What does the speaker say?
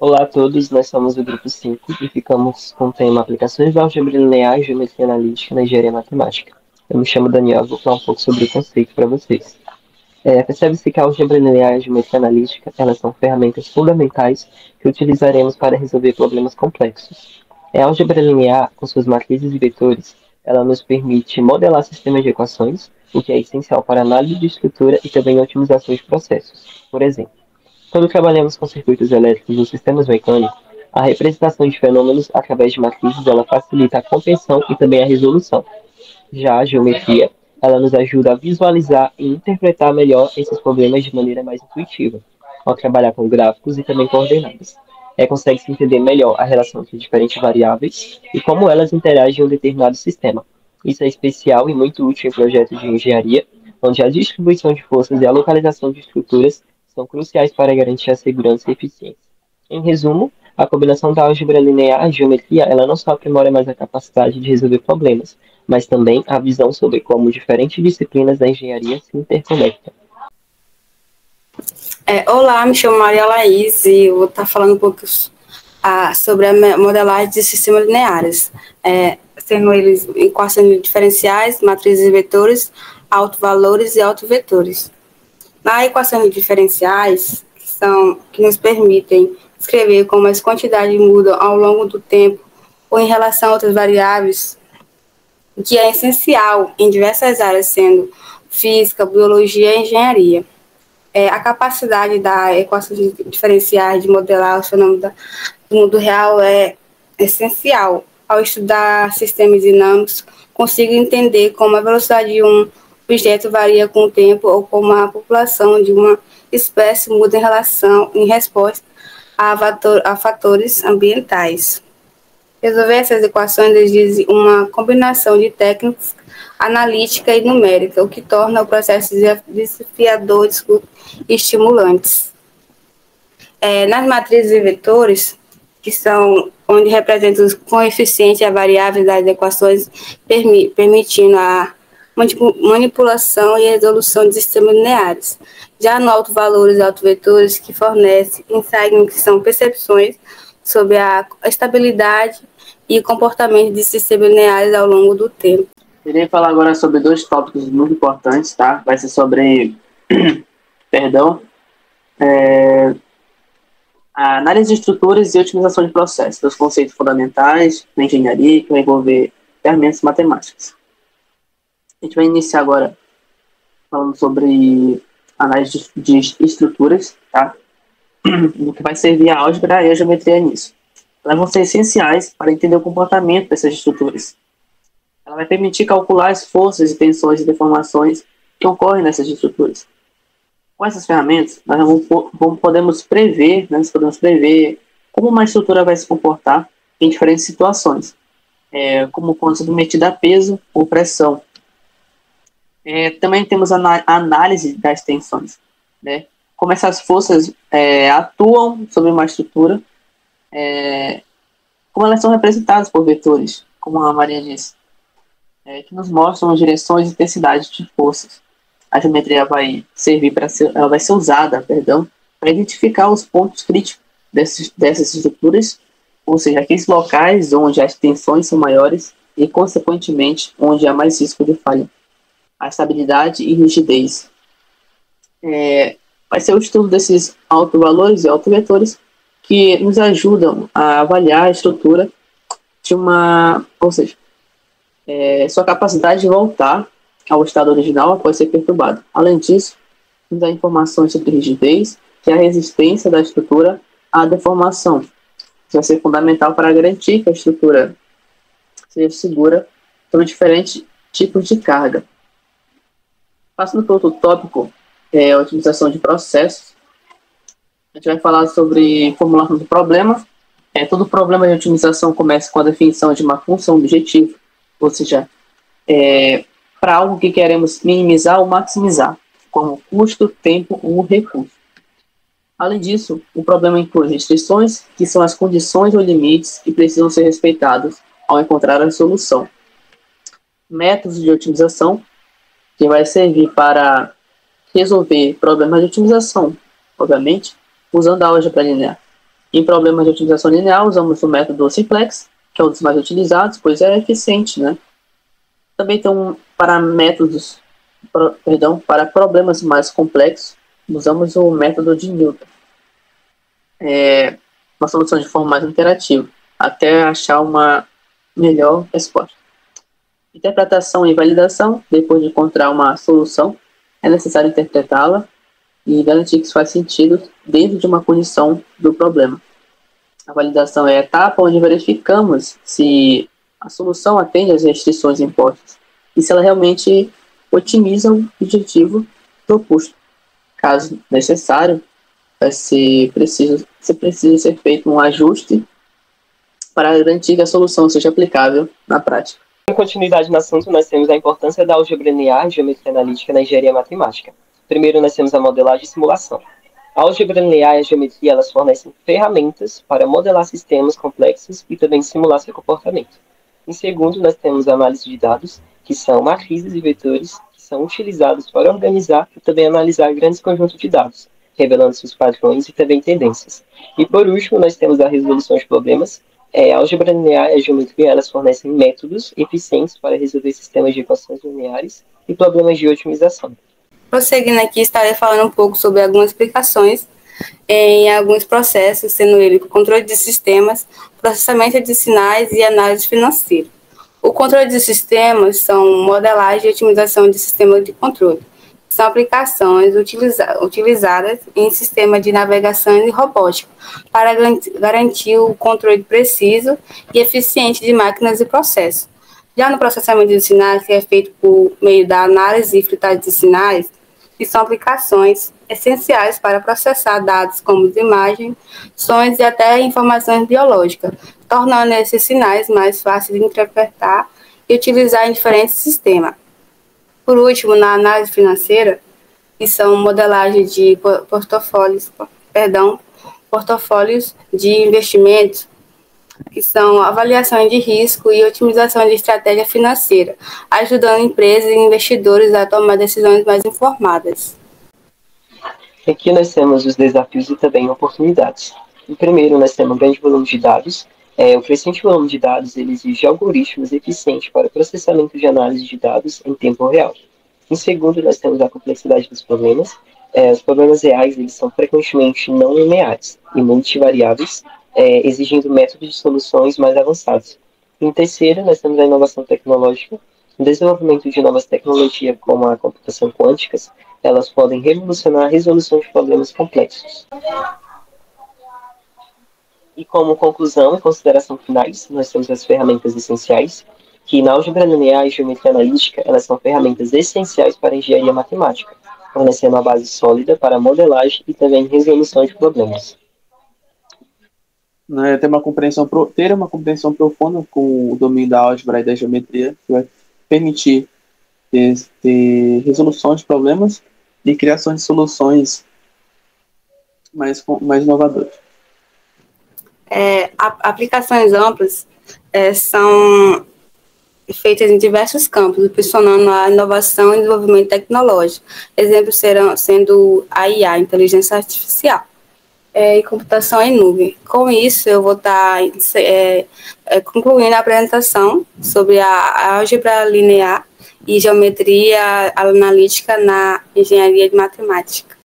Olá a todos, nós somos do grupo 5 e ficamos com o tema Aplicações da Álgebra Linear e Geometria Analítica na Engenharia Matemática. Eu me chamo Daniel e vou falar um pouco sobre o conceito para vocês. Percebe-se que a álgebra linear e a geometria analítica elas são ferramentas fundamentais que utilizaremos para resolver problemas complexos. A álgebra linear, com suas matrizes e vetores, ela nos permite modelar sistemas de equações, o que é essencial para análise de estrutura e também otimização de processos. Por exemplo, quando trabalhamos com circuitos elétricos ou sistemas mecânicos, a representação de fenômenos através de matrizes ela facilita a compreensão e também a resolução. Já a geometria, ela nos ajuda a visualizar e interpretar melhor esses problemas de maneira mais intuitiva, ao trabalhar com gráficos e também coordenadas. Consegue-se entender melhor a relação entre diferentes variáveis e como elas interagem em um determinado sistema. Isso é especial e muito útil em projetos de engenharia, onde a distribuição de forças e a localização de estruturas são cruciais para garantir a segurança e eficiência. Em resumo, a combinação da álgebra linear e geometria, ela não só aprimora mais a capacidade de resolver problemas, mas também a visão sobre como diferentes disciplinas da engenharia se interconectam. Olá, me chamo Maria Laís e eu vou estar falando um pouco sobre a modelagem de sistemas lineares, sendo eles equações diferenciais, matrizes e vetores, autovalores e autovetores. Na equação de diferenciais, que nos permitem escrever como as quantidades mudam ao longo do tempo ou em relação a outras variáveis, que é essencial em diversas áreas, sendo física, biologia e engenharia. A capacidade da equação diferenciais de modelar os fenômenos do mundo real é essencial. Ao estudar sistemas dinâmicos, consigo entender como a velocidade de um objeto varia com o tempo ou como a população de uma espécie muda em resposta a fatores ambientais. Resolver essas equações exige uma combinação de técnicas analítica e numérica, o que torna o processo desafiador e estimulantes. Nas matrizes e vetores, que são onde representam os coeficientes e as variáveis das equações, permitindo a manipulação e resolução de sistemas lineares. Já no autovalores e autovetores, que fornecem insights que são percepções sobre a estabilidade e comportamento de sistemas lineares ao longo do tempo. Irei falar agora sobre dois tópicos muito importantes, tá? Vai ser sobre, a análise de estruturas e otimização de processos, dos conceitos fundamentais da engenharia, que vai envolver ferramentas matemáticas. A gente vai iniciar agora falando sobre análise de estruturas, tá? No que vai servir a álgebra e a geometria nisso. Elas vão ser essenciais para entender o comportamento dessas estruturas. Ela vai permitir calcular as forças e tensões e deformações que ocorrem nessas estruturas. Com essas ferramentas, nós podemos prever como uma estrutura vai se comportar em diferentes situações, como quando submetida a peso ou pressão. Também temos a análise das tensões, né? Como essas forças atuam sobre uma estrutura, como elas são representadas por vetores, como a Maria disse, que nos mostram as direções e intensidades de forças. A geometria vai ser usada para identificar os pontos críticos dessas estruturas, ou seja, aqueles locais onde as tensões são maiores e, consequentemente, onde há mais risco de falha. A estabilidade e rigidez. Vai ser o estudo desses autovalores e autovetores que nos ajudam a avaliar a estrutura de sua capacidade de voltar ao estado original após ser perturbado. Além disso, nos dá informações sobre rigidez, que é a resistência da estrutura à deformação. Isso vai ser fundamental para garantir que a estrutura seja segura sobre diferentes tipos de carga. Passando para outro tópico, a otimização de processos. A gente vai falar sobre formulação do problema. Todo problema de otimização começa com a definição de uma função objetivo, ou seja, para algo que queremos minimizar ou maximizar, como custo, tempo ou recurso. Além disso, o problema inclui restrições, que são as condições ou limites que precisam ser respeitados ao encontrar a solução. Métodos de otimização, que vai servir para resolver problemas de otimização, obviamente, usando a álgebra linear. Em problemas de utilização linear, usamos o método simplex, que é um dos mais utilizados, pois é eficiente, né? Também tem para para problemas mais complexos, usamos o método de Newton. Uma solução de forma mais interativa, até achar uma melhor resposta. Interpretação e validação, depois de encontrar uma solução, é necessário interpretá-la e garantir que isso faz sentido dentro de uma condição do problema. A validação é a etapa onde verificamos se a solução atende às restrições impostas e se ela realmente otimiza o objetivo proposto. Caso necessário, precisa ser feito um ajuste para garantir que a solução seja aplicável na prática. Em continuidade no assunto, nós temos a importância da álgebra linear, geometria analítica na engenharia matemática. Primeiro, nós temos a modelagem e simulação. A álgebra linear e a geometria, elas fornecem ferramentas para modelar sistemas complexos e também simular seu comportamento. Em segundo, nós temos a análise de dados, que são matrizes e vetores, que são utilizados para organizar e também analisar grandes conjuntos de dados, revelando seus padrões e também tendências. E por último, nós temos a resolução de problemas. A álgebra linear e a geometria, elas fornecem métodos eficientes para resolver sistemas de equações lineares e problemas de otimização. Prosseguindo aqui, estarei falando um pouco sobre algumas explicações em alguns processos, sendo ele controle de sistemas, processamento de sinais e análise financeira. O controle de sistemas são modelagem e otimização de sistemas de controle. São aplicações utilizadas em sistemas de navegação e robótica para garantir o controle preciso e eficiente de máquinas e processos. Já no processamento de sinais, que é feito por meio da análise e filtragem de sinais, que são aplicações essenciais para processar dados como imagens, sons e até informações biológicas, tornando esses sinais mais fáceis de interpretar e utilizar em diferentes sistemas. Por último, na análise financeira, que são modelagem de portfólios de investimentos, que são avaliações de risco e otimização de estratégia financeira, ajudando empresas e investidores a tomar decisões mais informadas. Aqui nós temos os desafios e também oportunidades. Em primeiro, nós temos um grande volume de dados. O crescente volume de dados ele exige algoritmos eficientes para o processamento de análise de dados em tempo real. Em segundo, nós temos a complexidade dos problemas. Os problemas reais eles são frequentemente não lineares e multivariáveis, exigindo métodos de soluções mais avançados. Em terceiro, nós temos a inovação tecnológica. O desenvolvimento de novas tecnologias, como a computação quântica, elas podem revolucionar a resolução de problemas complexos. E como conclusão e consideração finais, nós temos as ferramentas essenciais, que na álgebra linear e geometria analítica, elas são ferramentas essenciais para a engenharia matemática, fornecendo uma base sólida para a modelagem e também resolução de problemas. Ter uma compreensão profunda com o domínio da álgebra e da geometria, que vai permitir ter resolução de problemas e criação de soluções mais inovadoras. Aplicações amplas são feitas em diversos campos, impulsionando a inovação e desenvolvimento tecnológico. Exemplos sendo a IA, inteligência artificial, e computação em nuvem. Com isso, eu vou estar concluindo a apresentação sobre a álgebra linear e geometria analítica na engenharia de matemática.